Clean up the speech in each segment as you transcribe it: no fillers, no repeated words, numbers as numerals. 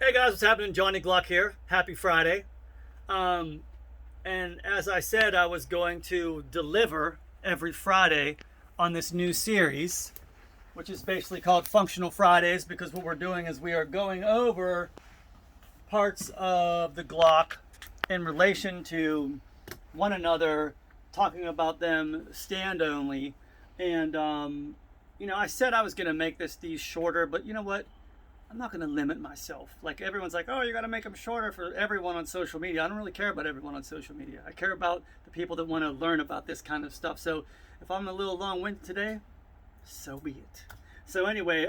Hey guys, what's happening? Johnny Glock here. Happy Friday. Um, and as I said, I was going to deliver every Friday on this new series, which is basically called Functional Fridays, because what we're doing is we are going over parts of the Glock in relation to one another, talking about them stand only. And, I said I was going to make these shorter, but you know what? I'm not going to limit myself. Like everyone's like, oh, you got to make them shorter for everyone on social media. I don't really care about everyone on social media. I care about the people that want to learn about this kind of stuff. So if I'm a little long-winded today, so be it. So anyway,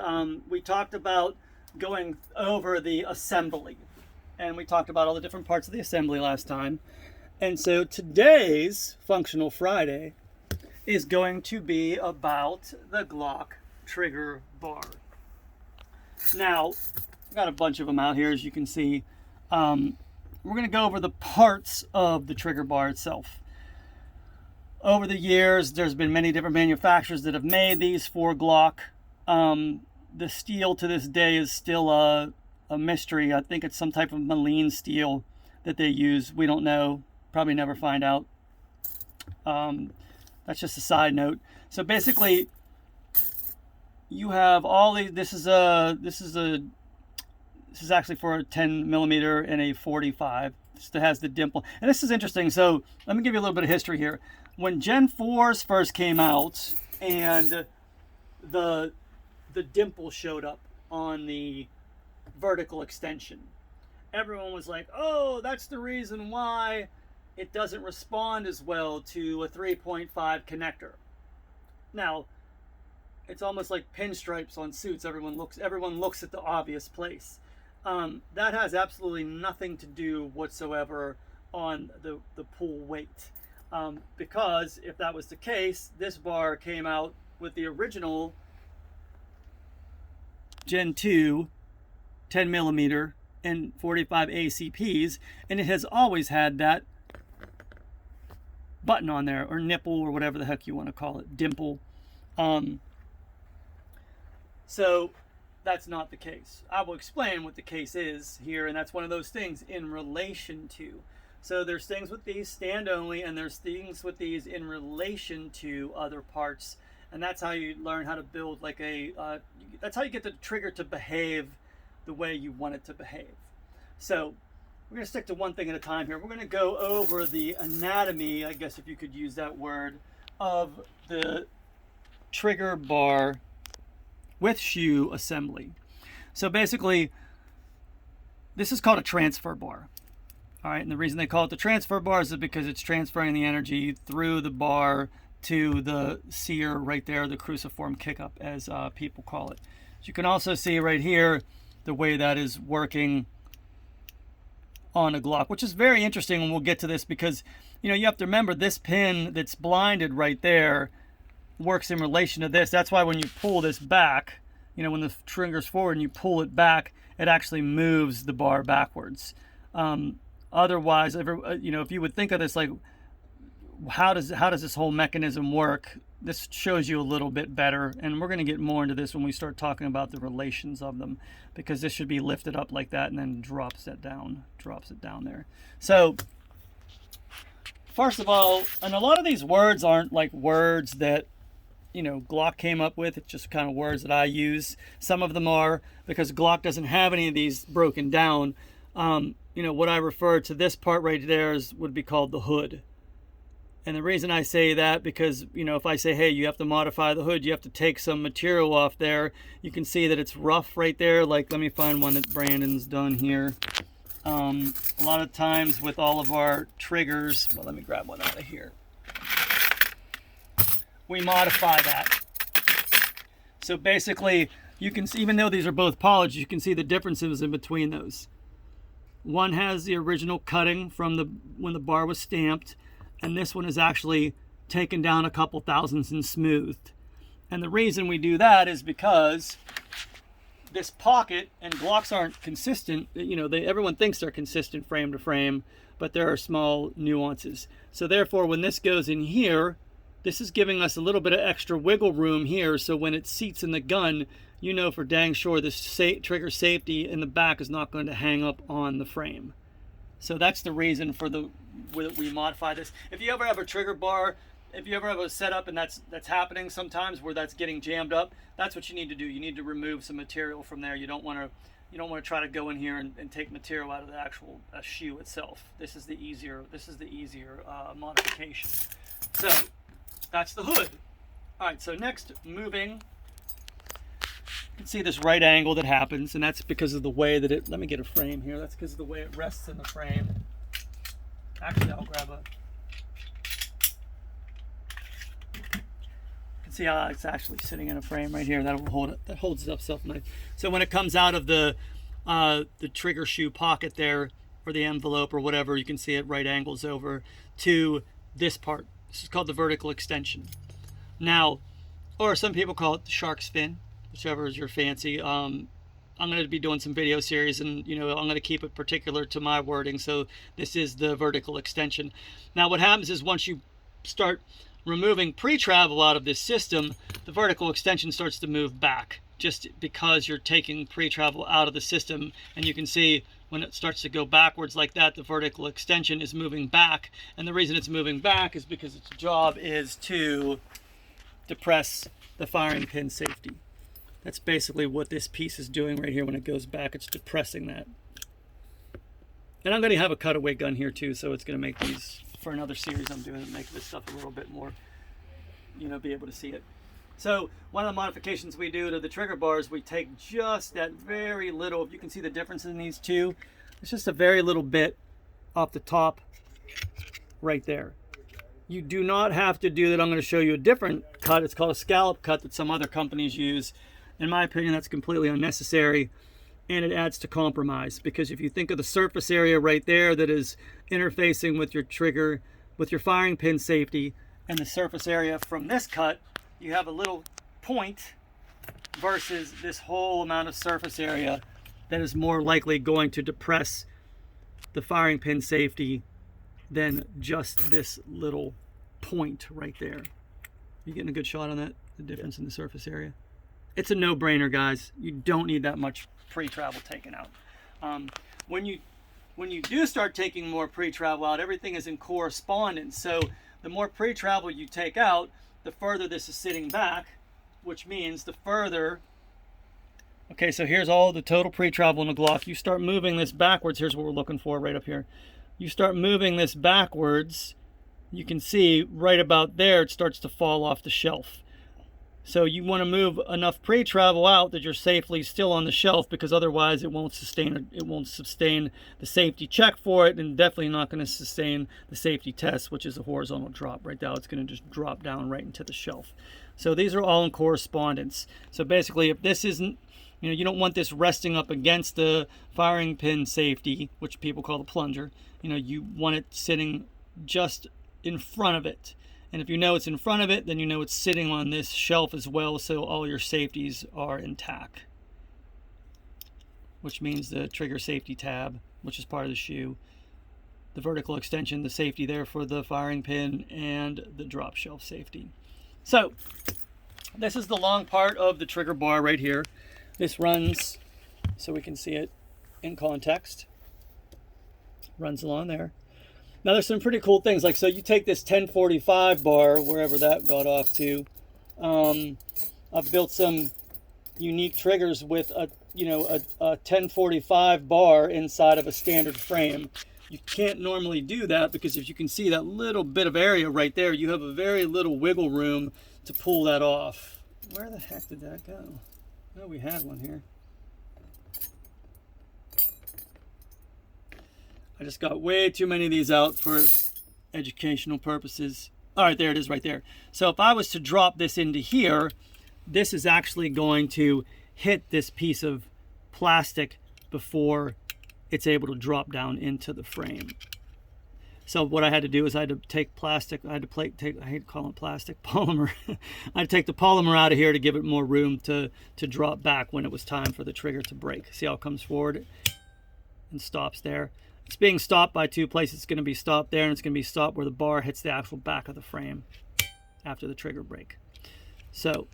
we talked about going over the assembly, and we talked about all the different parts of the assembly last time. And so today's Functional Friday is going to be about the Glock Trigger Bar. Now, I've got a bunch of them out here, as you can see. We're going to go over the parts of the trigger bar itself. Over the years, there's been many different manufacturers that have made these for Glock. The steel to this day is still a mystery. I think it's some type of Malene steel that they use. We don't know. Probably never find out. That's just a side note. So basically, you have all these. This is actually for a 10 millimeter and a 45. It has the dimple, and this is interesting. So let me give you a little bit of history here. When Gen 4s first came out, and the dimple showed up on the vertical extension, everyone was like, "Oh, that's the reason why it doesn't respond as well to a 3.5 connector." Now, it's almost like pinstripes on suits. Everyone looks at the obvious place. That has absolutely nothing to do whatsoever on the pull weight. Because if that was the case, this bar came out with the original Gen 2 10 millimeter and 45 ACPs, and it has always had that button on there, or nipple, or whatever the heck you want to call it, dimple. So that's not the case. I will explain what the case is here, and that's one of those things in relation to. So there's things with these stand only, and there's things with these in relation to other parts, and that's how you learn how to build like that's how you get the trigger to behave the way you want it to behave. So we're going to stick to one thing at a time here. We're going to go over the anatomy, I guess if you could use that word, of the trigger bar with shoe assembly. So basically, this is called a transfer bar. All right, and the reason they call it the transfer bar is because it's transferring the energy through the bar to the sear right there, the cruciform kick-up, as people call it. So you can also see right here the way that is working on a Glock, which is very interesting, and we'll get to this because, you have to remember this pin that's blinded right there works in relation to this. That's why when you pull this back, when the trigger's forward and you pull it back, it actually moves the bar backwards. Otherwise, if you would think of this like, how does this whole mechanism work? This shows you a little bit better, and we're going to get more into this when we start talking about the relations of them, because this should be lifted up like that and then drops it down there. So first of all, and a lot of these words aren't like words that Glock came up with. It's just kind of words that I use. Some of them are, because Glock doesn't have any of these broken down. What I refer to this part right there would be called the hood. And the reason I say that, because, if I say, hey, you have to modify the hood, you have to take some material off there. You can see that it's rough right there. Like, let me find one that Brandon's done here. A lot of times with all of our triggers, well, let me grab one out of here. We modify that. So basically, you can see, even though these are both polished, you can see the differences in between those. One has the original cutting from when the bar was stamped, and this one is actually taken down a couple thousandths and smoothed. And the reason we do that is because this pocket, and Glocks aren't consistent, everyone thinks they're consistent frame to frame, but there are small nuances. So therefore, when this goes in here, this is giving us a little bit of extra wiggle room here, so when it seats in the gun, you know for dang sure this trigger safety in the back is not going to hang up on the frame. So that's the reason for the way that we modify this. If you ever have a trigger bar, if you ever have a setup and that's happening sometimes where that's getting jammed up, that's what you need to do. You need to remove some material from there. You don't want to try to go in here and take material out of the actual shoe itself. This is the easier modification. So that's the hood. All right, so next, moving, you can see this right angle that happens, and that's because of the way that it, let me get a frame here, that's because of the way it rests in the frame. Actually, I'll grab a, you can see how it's actually sitting in a frame right here. That'll hold it, that holds it up self-nice. So when it comes out of the trigger shoe pocket there, or the envelope or whatever, you can see it right angles over to this part. This is called the vertical extension. Now, or some people call it the shark's fin, whichever is your fancy. I'm going to be doing some video series, and I'm going to keep it particular to my wording. So this is the vertical extension. Now what happens is once you start removing pre-travel out of this system, the vertical extension starts to move back, just because you're taking pre-travel out of the system. And you can see when it starts to go backwards like that, the vertical extension is moving back. And the reason it's moving back is because its job is to depress the firing pin safety. That's basically what this piece is doing right here when it goes back. It's depressing that. And I'm going to have a cutaway gun here too, so it's going to make these, for another series I'm doing, make this stuff a little bit more, be able to see it. So one of the modifications we do to the trigger bars, we take just that very little, if you can see the difference in these two, it's just a very little bit off the top right there. You do not have to do that. I'm going to show you a different cut. It's called a scallop cut that some other companies use. In my opinion, that's completely unnecessary, and it adds to compromise, because if you think of the surface area right there that is interfacing with your trigger, with your firing pin safety, and the surface area from this cut, you have a little point versus this whole amount of surface area that is more likely going to depress the firing pin safety than just this little point right there. You getting a good shot on that? The difference in the surface area? It's a no-brainer, guys. You don't need that much pre-travel taken out. When you do start taking more pre-travel out, everything is in correspondence. So the more pre-travel you take out, the further this is sitting back, which means the further. Okay, so here's all the total pre-travel in the Glock. You start moving this backwards. Here's what we're looking for right up here. You start moving this backwards, you can see right about there it starts to fall off the shelf. So you want to move enough pre-travel out that you're safely still on the shelf, because otherwise it won't sustain the safety check for it, and definitely not going to sustain the safety test, which is a horizontal drop right now. It's going to just drop down right into the shelf. So these are all in correspondence. So basically, if this isn't, you don't want this resting up against the firing pin safety, which people call the plunger. You want it sitting just in front of it. And if you know it's in front of it, then you know it's sitting on this shelf as well, so all your safeties are intact. Which means the trigger safety tab, which is part of the shoe, the vertical extension, the safety there for the firing pin, and the drop shelf safety. So this is the long part of the trigger bar right here. This runs, so we can see it in context, runs along there. Now there's some pretty cool things, like, so you take this 1045 bar, wherever that got off to. I've built some unique triggers with a 1045 bar inside of a standard frame. You can't normally do that, because if you can see that little bit of area right there, you have a very little wiggle room to pull that off. Where the heck did that go? Oh, we had one here. I just got way too many of these out for educational purposes. All right, there it is right there. So if I was to drop this into here, this is actually going to hit this piece of plastic before it's able to drop down into the frame. So what I had to do is I had to take plastic, I hate calling it plastic, polymer. I had to take the polymer out of here to give it more room to drop back when it was time for the trigger to break. See how it comes forward and stops there? It's being stopped by two places. It's going to be stopped there, and it's going to be stopped where the bar hits the actual back of the frame after the trigger break. So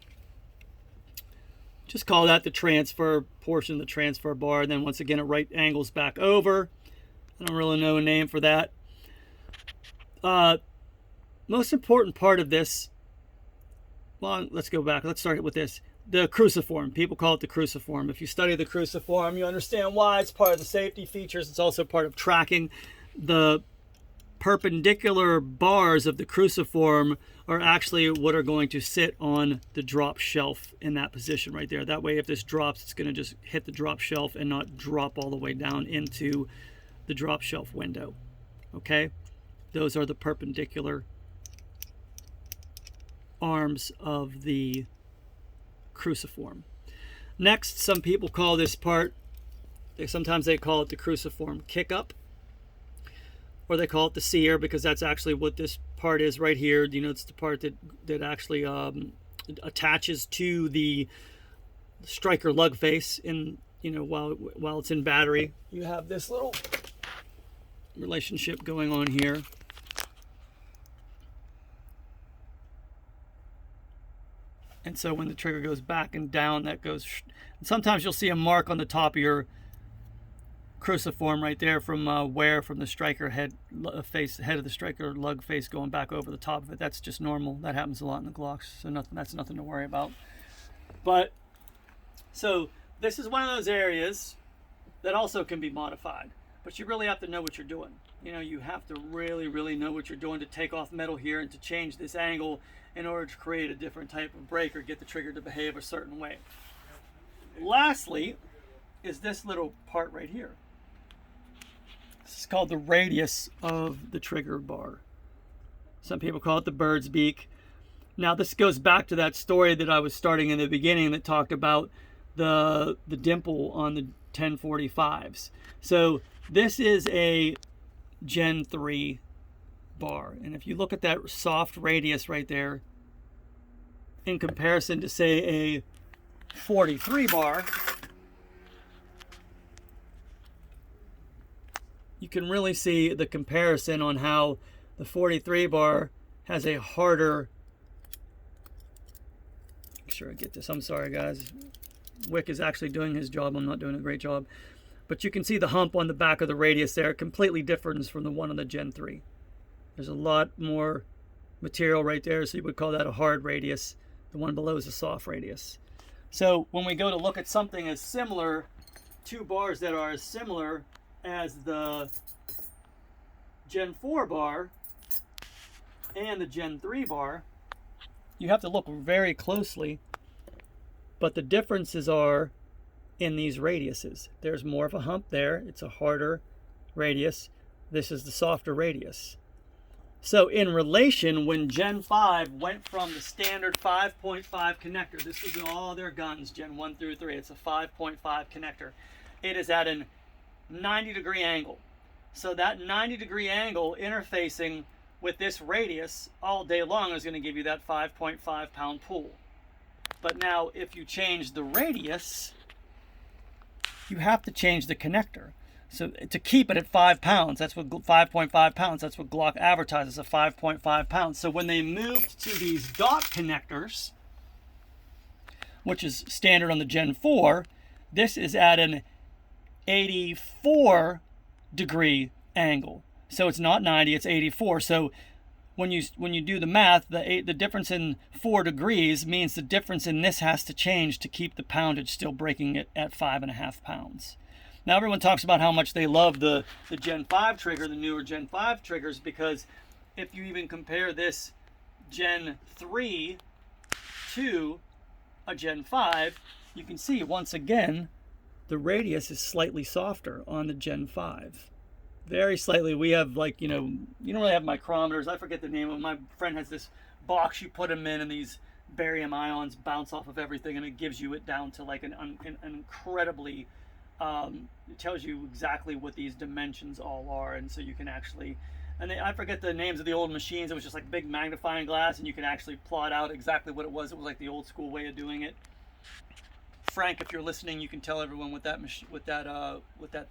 Just call that the transfer portion of the transfer bar. And then once again, it right angles back over. I don't really know a name for that. Most important part of this, well, let's go back. Let's start with this. The cruciform. People call it the cruciform. If you study the cruciform, you understand why. It's part of the safety features. It's also part of tracking. The perpendicular bars of the cruciform are actually what are going to sit on the drop shelf in that position right there. That way, if this drops, it's going to just hit the drop shelf and not drop all the way down into the drop shelf window. Okay? Those are the perpendicular arms of the cruciform. Next, some people call this part, sometimes they call it the cruciform kick up, or they call it the sear, because that's actually what this part is right here. You know, it's the part that actually attaches to the striker lug face in, you know, while it's in battery. You have this little relationship going on here. And so when the trigger goes back and down, that goes. And sometimes you'll see a mark on the top of your cruciform right there from from the striker head of the striker lug face going back over the top of it. That's just normal. That happens a lot in the Glocks, so that's nothing to worry about. But so this is one of those areas that also can be modified, but you really have to know what you're doing. You know, you have to really know what you're doing to take off metal here and to change this angle in order to create a different type of break or get the trigger to behave a certain way. Lastly is this little part right here. This is called the radius of the trigger bar. Some people call it the bird's beak. Now this goes back to that story that I was starting in the beginning that talked about the dimple on the 1045s. So this is a Gen 3 bar, and if you look at that soft radius right there in comparison to, say, a 43 bar, you can really see the comparison on how the 43 bar has a harder, make sure I get this, I'm sorry guys, Wick is actually doing his job, I'm not doing a great job, but you can see the hump on the back of the radius there, completely different from the one on the Gen 3. There's a lot more material right there, so you would call that a hard radius. The one below is a soft radius. So when we go to look at something as similar, two bars that are as similar as the Gen 4 bar and the Gen 3 bar, you have to look very closely, but the differences are in these radiuses. There's more of a hump there. It's a harder radius. This is the softer radius. So in relation, when Gen 5 went from the standard 5.5 connector, this was in all their guns, Gen 1 through 3, it's a 5.5 connector. It is at a 90-degree angle. So that 90-degree angle interfacing with this radius all day long is going to give you that 5.5 pound pull. But now if you change the radius, you have to change the connector. So to keep it at 5 pounds, that's what 5.5 pounds, that's what Glock advertises, a 5.5 pounds. So when they moved to these dot connectors, which is standard on the Gen 4, this is at an 84 degree angle. So it's not 90, it's 84. So when you do the math, the difference in 4 degrees means the difference in this has to change to keep the poundage still breaking it at 5.5 pounds. Now everyone talks about how much they love the Gen 5 trigger, the newer Gen 5 triggers, because if you even compare this Gen 3 to a Gen 5, you can see once again the radius is slightly softer on the Gen 5. Very slightly. We have, like, you don't really have micrometers. I forget the name of them. My friend has this box you put them in, and these barium ions bounce off of everything, and it gives you it down to like an incredibly it tells you exactly what these dimensions all are, and so you can actually, I forget the names of the old machines. It was just like big magnifying glass, and you can actually plot out exactly what it was. It was like the old school way of doing it. Frank, if you're listening, you can tell everyone what that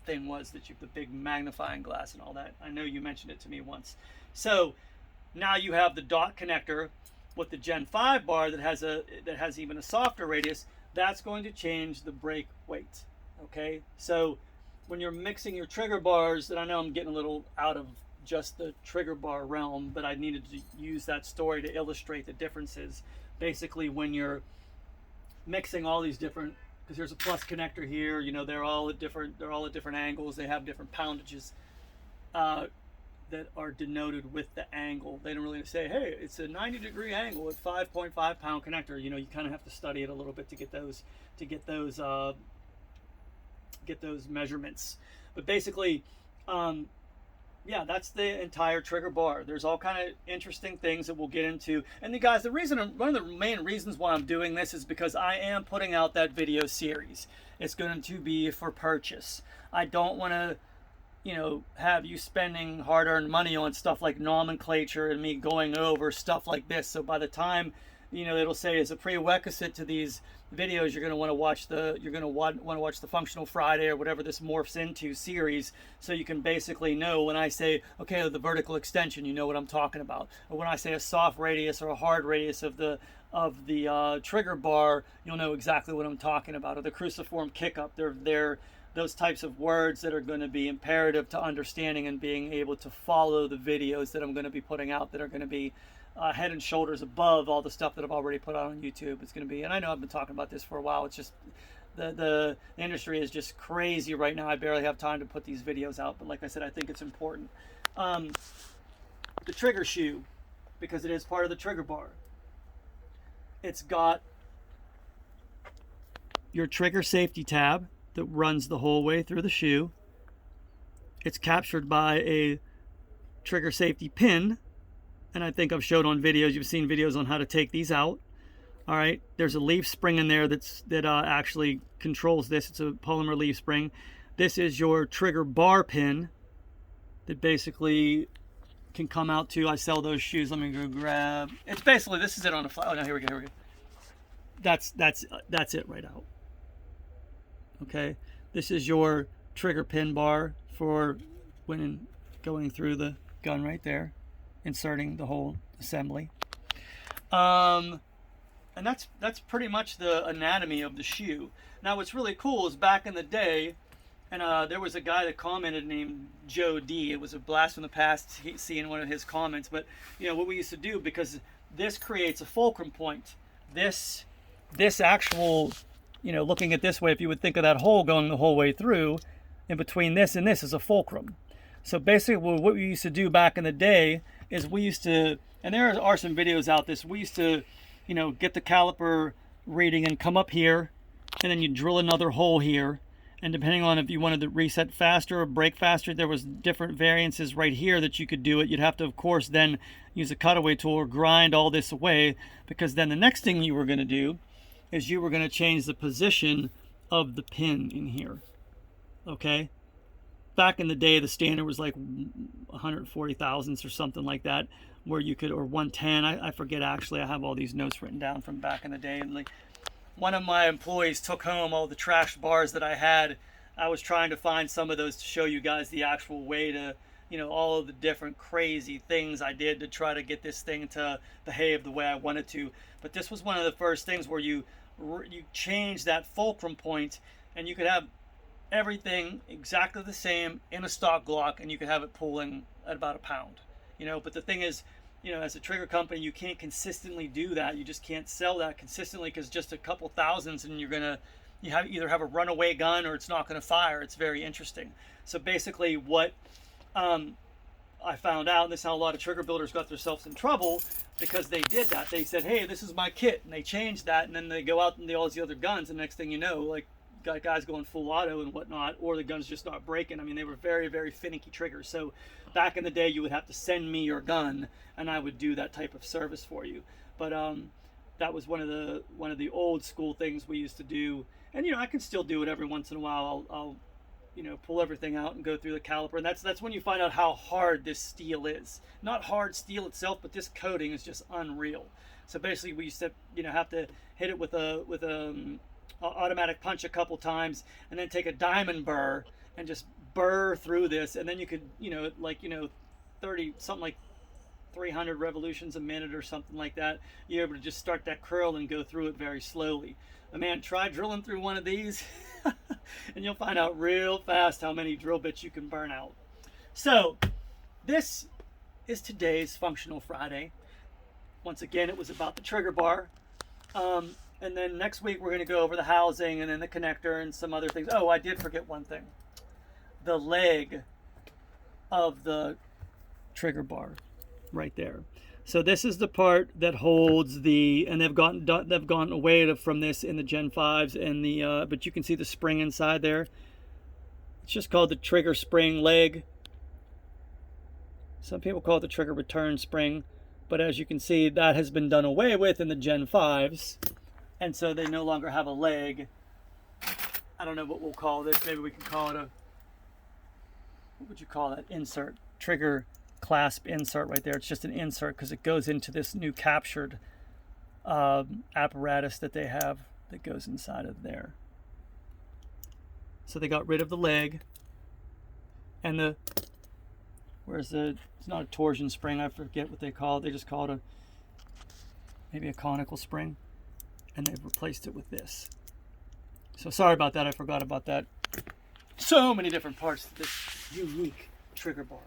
thing was, the big magnifying glass and all that. I know you mentioned it to me once. So now you have the dot connector with the Gen 5 bar that has even a softer radius, that's going to change the break weight. Okay, so when you're mixing your trigger bars, and I know I'm getting a little out of just the trigger bar realm, but I needed to use that story to illustrate the differences. Basically, when you're mixing all these different, because there's a plus connector here, you know, they're all at different angles, they have different poundages that are denoted with the angle. They don't really say, hey, it's a 90-degree angle at 5.5 pound connector. You know, you kind of have to study it a little bit to get those measurements. But basically, yeah, that's the entire trigger bar. There's all kind of interesting things that we'll get into. And the guys, one of the main reasons why I'm doing this is because I am putting out that video series. It's going to be for purchase. I don't want to, you know, have you spending hard-earned money on stuff like nomenclature and me going over stuff like this. So by the time, you know, it'll say as a prerequisite to these videos, you're going to want to watch the Functional Friday or whatever this morphs into series, so you can basically know when I say, okay, the vertical extension, you know what I'm talking about. Or when I say a soft radius or a hard radius of the trigger bar, you'll know exactly what I'm talking about. Or the cruciform kick up, they're those types of words that are going to be imperative to understanding and being able to follow the videos that I'm going to be putting out, that are going to be head and shoulders above all the stuff that I've already put out on YouTube. It's going to be, and I know I've been talking about this for a while, it's just the industry is just crazy right now. I barely have time to put these videos out, but like I said, I think it's important. The trigger shoe, because it is part of the trigger bar, it's got your trigger safety tab that runs the whole way through the shoe. It's captured by a trigger safety pin, and I think I've showed on videos, you've seen videos on how to take these out. All right, there's a leaf spring in there that actually controls this. It's a polymer leaf spring. This is your trigger bar pin that basically can come out too. I sell those shoes. Let me go grab. It's basically, this is it on a fly. Oh no, here we go. That's it right out. Okay, this is your trigger pin bar for when going through the gun right there, inserting the whole assembly. And that's pretty much the anatomy of the shoe. Now what's really cool is back in the day, and there was a guy that commented named Joe D. It was a blast from the past seeing one of his comments, but you know what we used to do, because this creates a fulcrum point. This actual, you know, looking at this way, if you would think of that hole going the whole way through, in between this and this is a fulcrum. So basically what we used to do back in the day is we used to, and there are some videos out this, we used to, you know, get the caliper reading and come up here, and then you drill another hole here, and depending on if you wanted to reset faster or break faster, there was different variances right here that you could do it. You'd have to, of course, then use a cutaway tool or grind all this away, because then the next thing you were going to do is you were going to change the position of the pin in here. Okay? Back in the day, the standard was like 140 thousandths or something like that, where you could, or 110, I forget actually. I have all these notes written down from back in the day, and like one of my employees took home all the trash bars that I had. I was trying to find some of those to show you guys the actual way to, you know, all of the different crazy things I did to try to get this thing to behave the way I wanted to. But this was one of the first things where you change that fulcrum point, and you could have everything exactly the same in a stock Glock, and you could have it pulling at about a pound, you know. But the thing is, you know, as a trigger company, you can't consistently do that. You just can't sell that consistently, because just a couple thousands and you either have a runaway gun or it's not going to fire. It's very interesting. So basically what I found out, and this is how a lot of trigger builders got themselves in trouble, because they did that. They said, hey, this is my kit, and they changed that, and then they go out and all these other guns, and next thing you know, like, got guys going full auto and whatnot, or the gun's just not breaking. I mean, they were very, very finicky triggers. So back in the day, you would have to send me your gun, and I would do that type of service for you. But that was one of the old school things we used to do. And you know, I can still do it every once in a while. I'll you know, pull everything out and go through the caliper, and that's when you find out how hard this steel is. Not hard steel itself, but this coating is just unreal. So basically, we used to, you know, have to hit it with a automatic punch a couple times, and then take a diamond burr and just burr through this, and then you could, you know, like, you know, 30 something like 300 revolutions a minute or something like that, you're able to just start that curl and go through it very slowly. But man, try drilling through one of these and you'll find out real fast how many drill bits you can burn out. So this is today's Functional Friday. Once again, it was about the trigger bar. And then next week we're going to go over the housing and then the connector and some other things. Oh, I did forget one thing. The leg of the trigger bar right there. So this is the part that holds the, and they've gone away from this in the Gen 5s and the, but you can see the spring inside there. It's just called the trigger spring leg. Some people call it the trigger return spring, but as you can see, that has been done away with in the Gen 5s. And so they no longer have a leg. I don't know what we'll call this. Maybe we can call it a, what would you call that? Insert. Trigger clasp insert right there. It's just an insert because it goes into this new captured apparatus that they have that goes inside of there. So they got rid of the leg and the, where's the, it's not a torsion spring, I forget what they call it. They just call it a, maybe a conical spring, and they've replaced it with this. So sorry about that, I forgot about that. So many different parts to this unique trigger bar.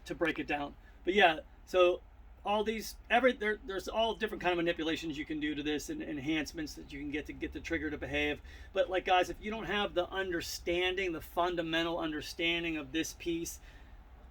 To break it down, but yeah, so all these there's all different kind of manipulations you can do to this and enhancements that you can get to get the trigger to behave. But like guys, if you don't have the understanding, the fundamental understanding of this piece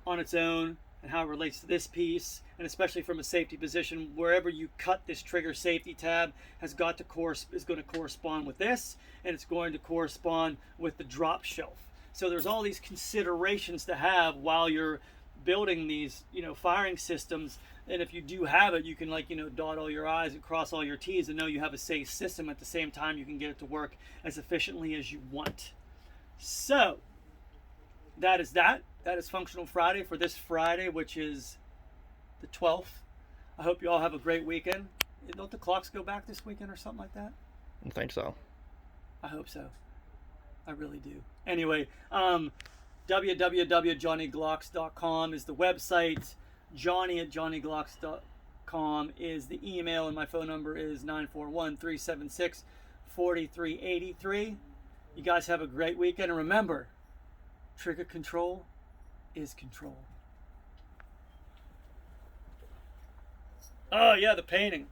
on its own and how it relates to this piece, and especially from a safety position, wherever you cut this trigger safety tab is going to correspond with this, and it's going to correspond with the drop shelf. So there's all these considerations to have while you're building these, firing systems. And if you do have it, you can dot all your I's and cross all your T's and know you have a safe system. At the same time, you can get it to work as efficiently as you want. So that is that. That is Functional Friday for this Friday, which is the 12th. I hope you all have a great weekend. Don't the clocks go back this weekend or something like that? I think so. I hope so. I really do. Anyway, www.johnnyglocks.com is the website. Johnny@johnnyglocks.com is the email, and my phone number is 941-376-4383. You guys have a great weekend, and remember, trigger control is control. Oh yeah, the painting.